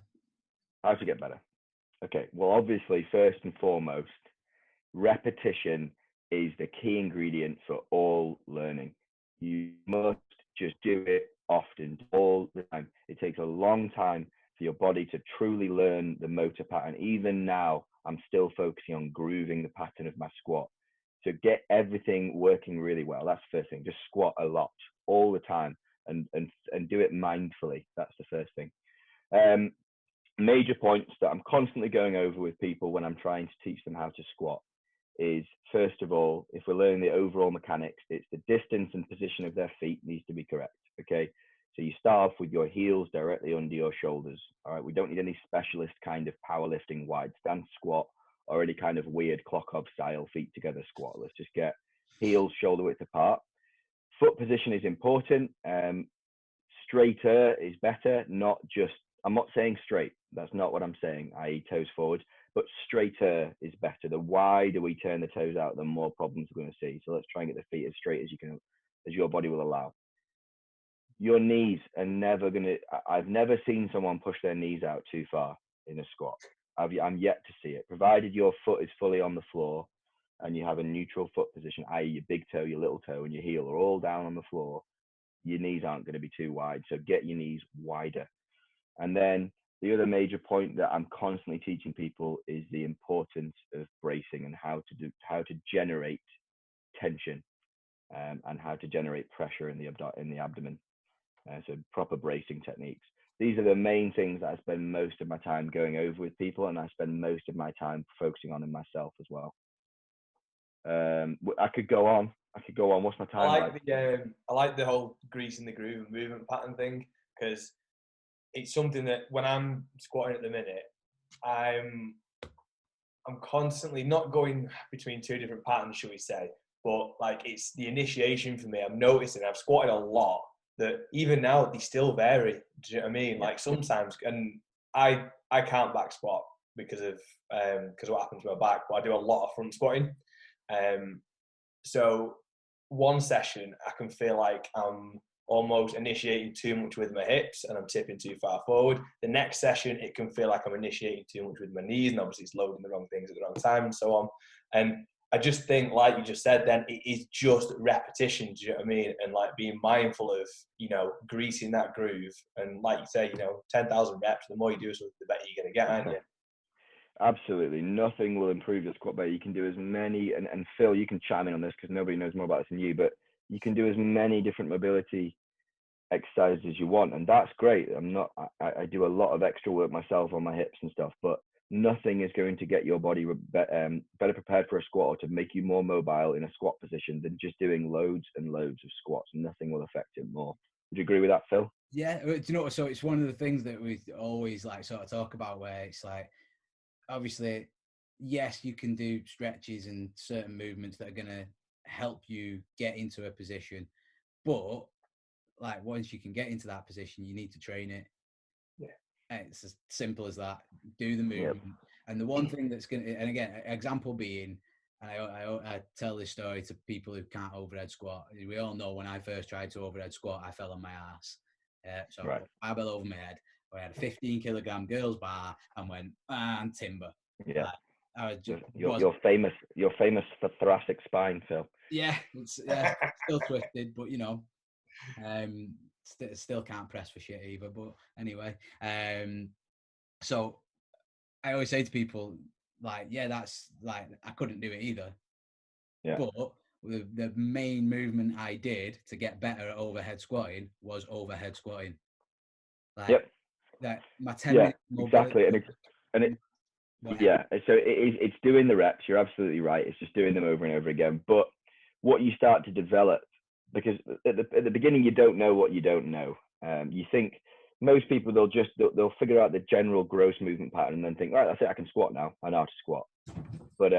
How to get better. Okay. Well, obviously, first and foremost, repetition is the key ingredient for all learning. You must just do it often, all the time. It takes a long time for your body to truly learn the motor pattern. Even now, I'm still focusing on grooving the pattern of my squat. To get everything working really well, that's the first thing. Just squat a lot, all the time, and do it mindfully. That's the first thing. Major points that I'm constantly going over with people when I'm trying to teach them how to squat is, first of all, if we're learning the overall mechanics, it's the distance and position of their feet needs to be correct. Okay, so you start off with your heels directly under your shoulders. All right, we don't need any specialist kind of powerlifting wide stance squat or any kind of weird clock hop style feet together squat. Let's just get heels shoulder width apart. Foot position is important. Straighter is better, not just, I'm not saying straight. That's not what I'm saying, i.e. toes forward, but straighter is better. The wider we turn the toes out, the more problems we're going to see. So let's try and get the feet as straight as you can, as your body will allow. Your knees are never going to, I've never seen someone push their knees out too far in a squat. I'm yet to see it. Provided your foot is fully on the floor, and you have a neutral foot position, i.e. your big toe, your little toe, and your heel are all down on the floor, your knees aren't going to be too wide. So get your knees wider. And then the other major point that I'm constantly teaching people is the importance of bracing and how to generate tension, and how to generate pressure in the abdomen. So proper bracing techniques. These are the main things that I spend most of my time going over with people, and I spend most of my time focusing on in myself as well. I could go on. What's my time? I like the whole grease in the groove and movement pattern thing, because it's something that when I'm squatting at the minute, I'm constantly not going between two different patterns, shall we say, but like it's the initiation for me. I'm noticing I've squatted a lot that even now they still vary. Do you know what I mean? Like sometimes, and I can't back squat because of what happens to my back, but I do a lot of front squatting. So one session I can feel like I'm almost initiating too much with my hips and I'm tipping too far forward. The next session it can feel like I'm initiating too much with my knees, and obviously it's loading the wrong things at the wrong time and so on. And I just think, like you just said then, it is just repetition, do you know what I mean? And like being mindful of, you know, greasing that groove. And like you say, you know, 10,000 reps, the more you do something, the better you're going to get, aren't you? Absolutely. Nothing will improve your squat better. You can do as many, and Phil, you can chime in on this because nobody knows more about this than you, but you can do as many different mobility exercises as you want. And that's great. I do a lot of extra work myself on my hips and stuff, but nothing is going to get your body better prepared for a squat or to make you more mobile in a squat position than just doing loads and loads of squats. Nothing will affect it more. Would you agree with that, Phil? Yeah. Do you know, so it's one of the things that we always like sort of talk about, where it's like, obviously, yes, you can do stretches and certain movements that are going to help you get into a position, but like once you can get into that position, you need to train it. Yeah. And it's as simple as that. Do the movement. Yep. And the one thing that's going to, and again, example being, and I tell this story to people who can't overhead squat. We all know when I first tried to overhead squat, I fell on my ass. So right. Barbell over my head. I had a 15 kilogram girls bar and went, and timber. Yeah. Like, you're famous for thoracic spine, Phil. Yeah, it's still twisted, but you know, still can't press for shit either. But anyway, so I always say to people, like, yeah, that's like I couldn't do it either. Yeah. But the main movement I did to get better at overhead squatting was overhead squatting. Like, yep. That my 10 minutes. Exactly, so it's doing the reps. You're absolutely right. It's just doing them over and over again. But what you start to develop, because at the beginning you don't know what you don't know. You think most people they'll figure out the general gross movement pattern and then think, right, that's it. I can squat now. I know how to squat. But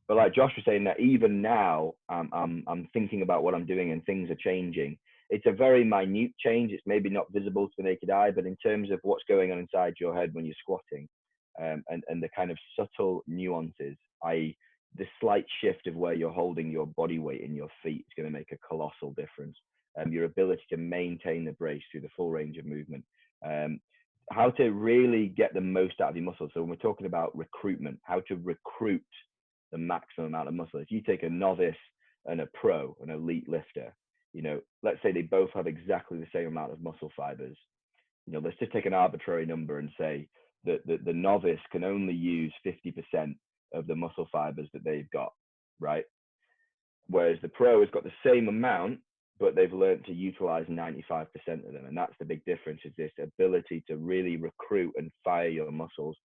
like Josh was saying, that even now I'm thinking about what I'm doing and things are changing. It's a very minute change. It's maybe not visible to the naked eye, but in terms of what's going on inside your head when you're squatting, and the kind of subtle nuances, i.e. the slight shift of where you're holding your body weight in your feet is going to make a colossal difference. Your ability to maintain the brace through the full range of movement. How to really get the most out of your muscles. So when we're talking about recruitment, how to recruit the maximum amount of muscle. If you take a novice and a pro, an elite lifter, you know, let's say they both have exactly the same amount of muscle fibers. You know, let's just take an arbitrary number and say that the novice can only use 50% of the muscle fibers that they've got, right? Whereas the pro has got the same amount, but they've learned to utilize 95% of them. And that's the big difference, is this ability to really recruit and fire your muscles.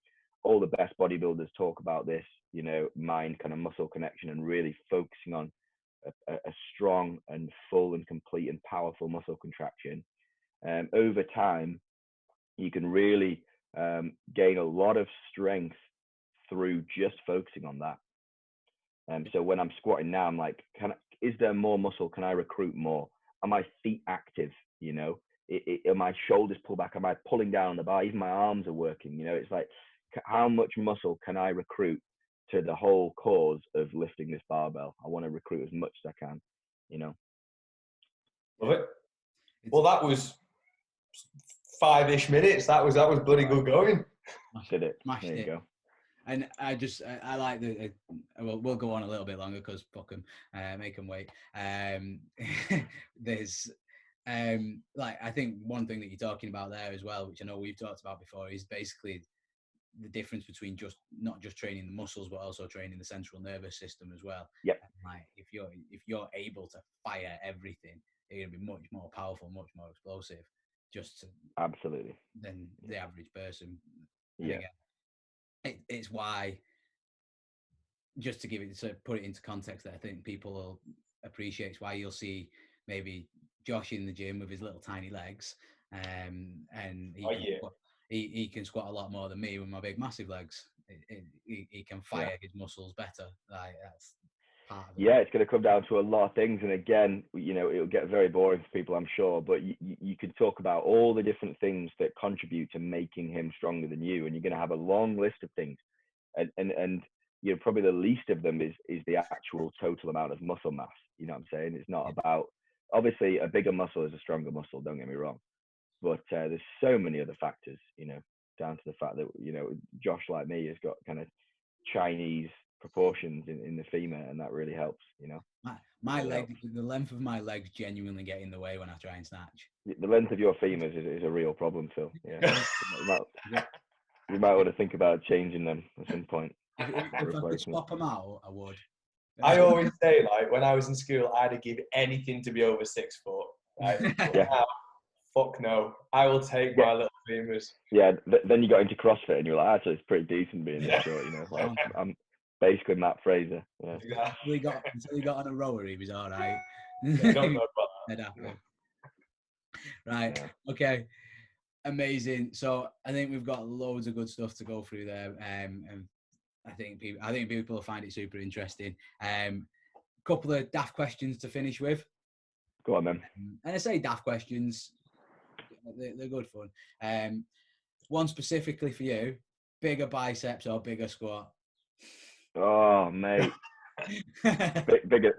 All the best bodybuilders talk about this, you know, mind kind of muscle connection and really focusing on a strong and full and complete and powerful muscle contraction. Over time, you can really gain a lot of strength through just focusing on that. So when I'm squatting now, I'm like, is there more muscle? Can I recruit more? Are my feet active? You know, are my shoulders pulled back? Am I pulling down on the bar? Even my arms are working. You know, it's like, how much muscle can I recruit to the whole cause of lifting this barbell? I want to recruit as much as I can, you know. Love it. Well, that was 5-ish minutes. That was bloody good going. Smashed it. There you go. And I like the. We'll go on a little bit longer because fuck them, make them wait. There's like I think one thing that you're talking about there as well, which I know we've talked about before, is basically the difference between not just training the muscles but also training the central nervous system as well. Yep. Like if you're able to fire everything, you're gonna be much more powerful, much more explosive, absolutely than the average person. And again, it's why, just to put it into context, that I think people will appreciate, it's why you'll see maybe Josh in the gym with his little tiny legs, and he can squat a lot more than me with my big massive legs. He can fire his muscles better. Like that's part of it. Yeah, it's going to come down to a lot of things, and again, it'll get very boring for people, I'm sure. But you can talk about all the different things that contribute to making him stronger than you, and you're going to have a long list of things, and probably the least of them is the actual total amount of muscle mass. You know what I'm saying? It's not about, obviously a bigger muscle is a stronger muscle. Don't get me wrong. But there's so many other factors, down to the fact that, Josh, like me, has got kind of Chinese proportions in the femur, and that really helps, My leg, the length of my legs genuinely get in the way when I try and snatch. The length of your femurs is a real problem, Phil. Yeah. you might want to think about changing them at some point. If I could swap them out, I would. I always say, like, when I was in school, I'd give anything to be over 6 foot. Right? Now, fuck no. I will take my little femurs. Yeah, then you got into CrossFit and you're like, actually, it's pretty decent being this short, Like, I'm basically Matt Fraser. Yeah. Until he got on a rower, he was all right. Yeah, don't know about that. Right. Yeah. Okay. Amazing. So I think we've got loads of good stuff to go through there. And I think people will find it super interesting. Couple of daft questions to finish with. Go on then. And I say daft questions, they're good fun. One specifically for you: bigger biceps or bigger squat? Oh, mate. bigger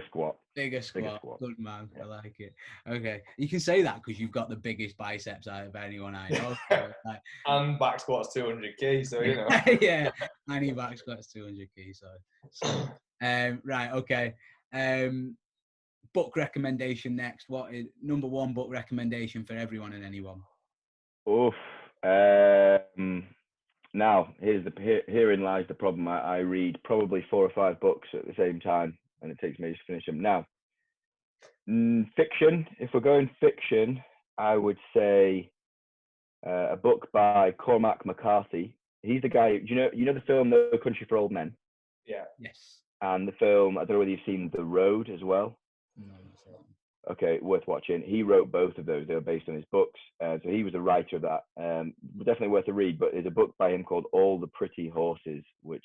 squat. Bigger squat. Good man. I like it. Okay, you can say that because you've got the biggest biceps out of anyone I know. And back squats 200 kg, so yeah, and your back squats 200 kg. So right, okay. Book recommendation next. What is number one book recommendation for everyone and anyone? Oof. Now, herein lies the problem. I read probably 4 or 5 books at the same time, and it takes me to finish them. Now, fiction. If we're going fiction, I would say a book by Cormac McCarthy. He's the guy. Do you know the film No Country for Old Men? Yeah. Yes. And the film, I don't know whether you've seen The Road as well. No. Okay, worth watching. He wrote both of those. They were based on his books. So he was a writer of that. Definitely worth a read, but there's a book by him called All the Pretty Horses, which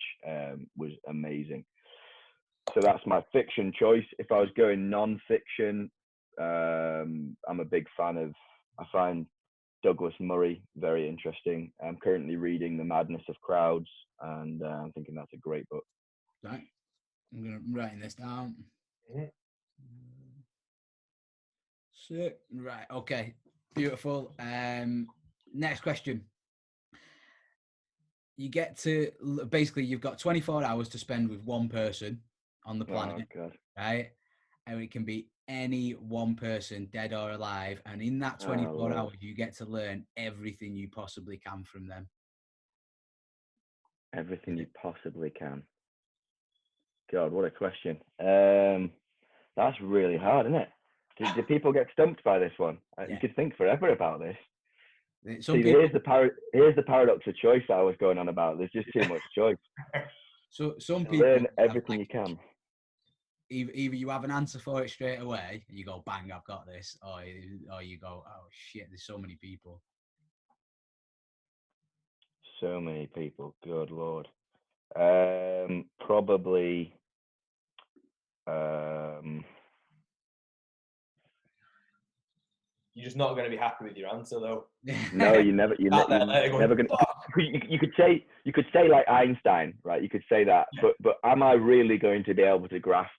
was amazing. So that's my fiction choice. If I was going non-fiction, I'm a big fan I find Douglas Murray very interesting. I'm currently reading The Madness of Crowds, and I'm thinking that's a great book. Right. I'm writing this down. Mm-hmm. Sick. Right. Okay. Beautiful. Next question. You get to basically you've got 24 hours to spend with one person on the planet, right? And it can be any one person, dead or alive. And in that 24 hours, you get to learn everything you possibly can from them. Everything you possibly can. God, what a question. That's really hard, isn't it? Do people get stumped by this one? You could think forever about this. Here's the paradox of choice that I was going on about. There's just too much choice. So some people learn everything you can. Either you have an answer for it straight away, and you go, bang, I've got this, or you go, oh shit, there's so many people. So many people, good Lord. Probably. You're just not going to be happy with your answer, though. No, you're never going to. You could say like Einstein, right? You could say that, but am I really going to be able to grasp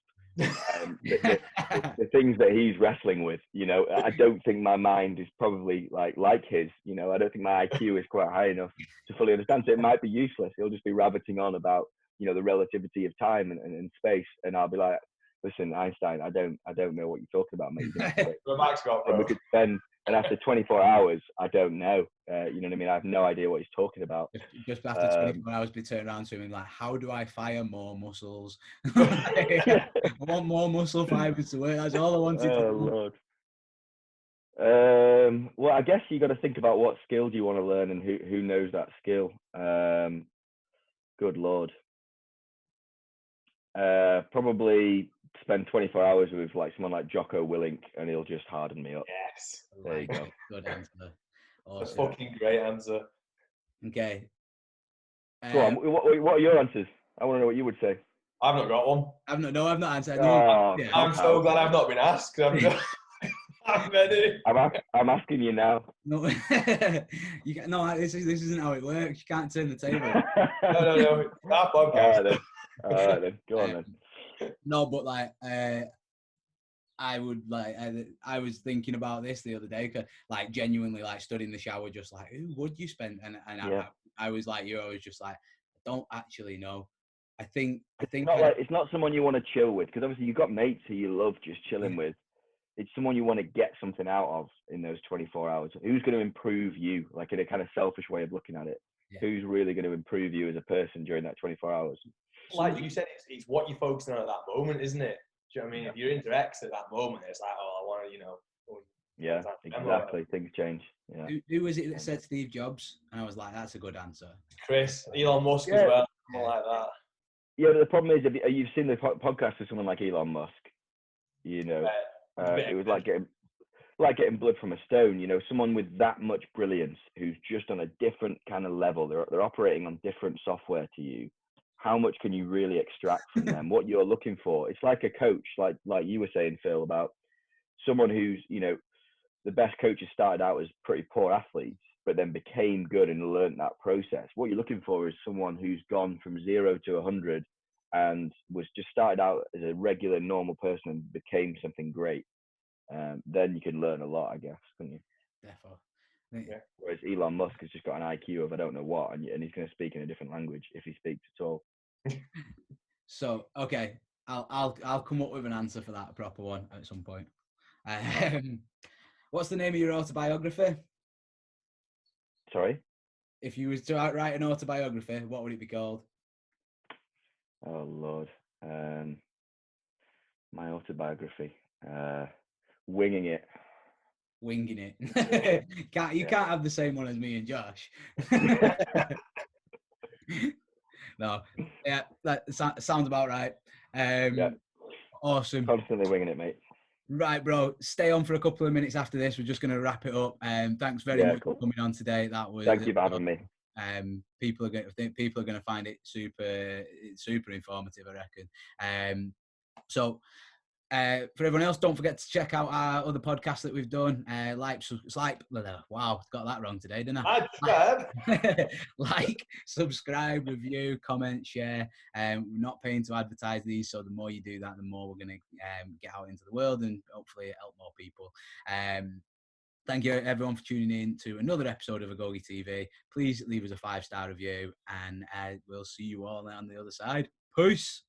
The things that he's wrestling with, you know, I don't think my mind is probably like his, you know, I don't think my IQ is quite high enough to fully understand. So it might be useless. He'll just be rabbiting on about, you know, the relativity of time and space, and I'll be like, listen, Einstein, I don't know what you're talking about, mate. And we could spend, and after 24 hours, I don't know. You know what I mean? I have no idea what he's talking about. Just after 24 hours, be turning around to him and like, how do I fire more muscles? I want more muscle fibers to work. That's all I wanted to do. Lord. Well, I guess you got to think about what skill do you want to learn and who knows that skill. Good Lord. Probably spend 24 hours with like someone like Jocko Willink, and he'll just harden me up. Yes. There you go. Good answer. Awesome. A fucking great answer. Okay. Go on. What are your answers? I want to know what you would say. I've not got one. I've not answered. I'm so glad I've not been asked. I'm ready. I'm asking you now. No, this isn't how it works. You can't turn the table. No. Our podcast. All right then. Go on then. No, but like, I was thinking about this the other day, like genuinely like stood in the shower, just like, who would you spend? And I was like you, I was just like, I don't actually know. I think it's not someone you want to chill with, because obviously you've got mates who you love just chilling with. It's someone you want to get something out of in those 24 hours. Who's going to improve you, like in a kind of selfish way of looking at it? Yeah. Who's really going to improve you as a person during that 24 hours? Like you said, it's what you're focusing on at that moment, isn't it? Do you know what I mean? If you're into X at that moment, it's like, I want to, you know. Yeah, exactly. Things change. Yeah. Who was it that said Steve Jobs? And I was like, that's a good answer. Chris, Elon Musk as well, like that. Yeah, but the problem is, you've seen the podcast with someone like Elon Musk, you know, it was like getting blood from a stone. You know, someone with that much brilliance who's just on a different kind of level. They're operating on different software to you. How much can you really extract from them? What you're looking for? It's like a coach, like you were saying, Phil, about someone who's, you know, the best coaches started out as pretty poor athletes, but then became good and learned that process. What you're looking for is someone who's gone from 0 to 100 and was just started out as a regular, normal person and became something great. Then you can learn a lot, I guess, couldn't you? Definitely. Yeah. Whereas Elon Musk has just got an IQ of I don't know what, and he's going to speak in a different language if he speaks at all. So, okay, I'll come up with an answer for that, a proper one at some point. What's the name of your autobiography? Sorry? If you was to write an autobiography, what would it be called? Oh, Lord. My autobiography. Winging It. Winging It. You can't have the same one as me and Josh. No. Yeah, that sounds about right. Yeah. Awesome. Constantly winging it, mate. Right, bro. Stay on for a couple of minutes after this. We're just going to wrap it up. Thanks very much for coming on today. That was. Thank you for having me. People are going to find it super informative, I reckon. So for everyone else, don't forget to check out our other podcasts that we've done. Wow, got that wrong today, didn't I? Like, subscribe, review, comment, share. We're not paying to advertise these, so the more you do that, the more we're going to get out into the world and hopefully help more people. Thank you everyone for tuning in to another episode of AgogeTV. Please leave us a 5-star review, and we'll see you all on the other side. Peace.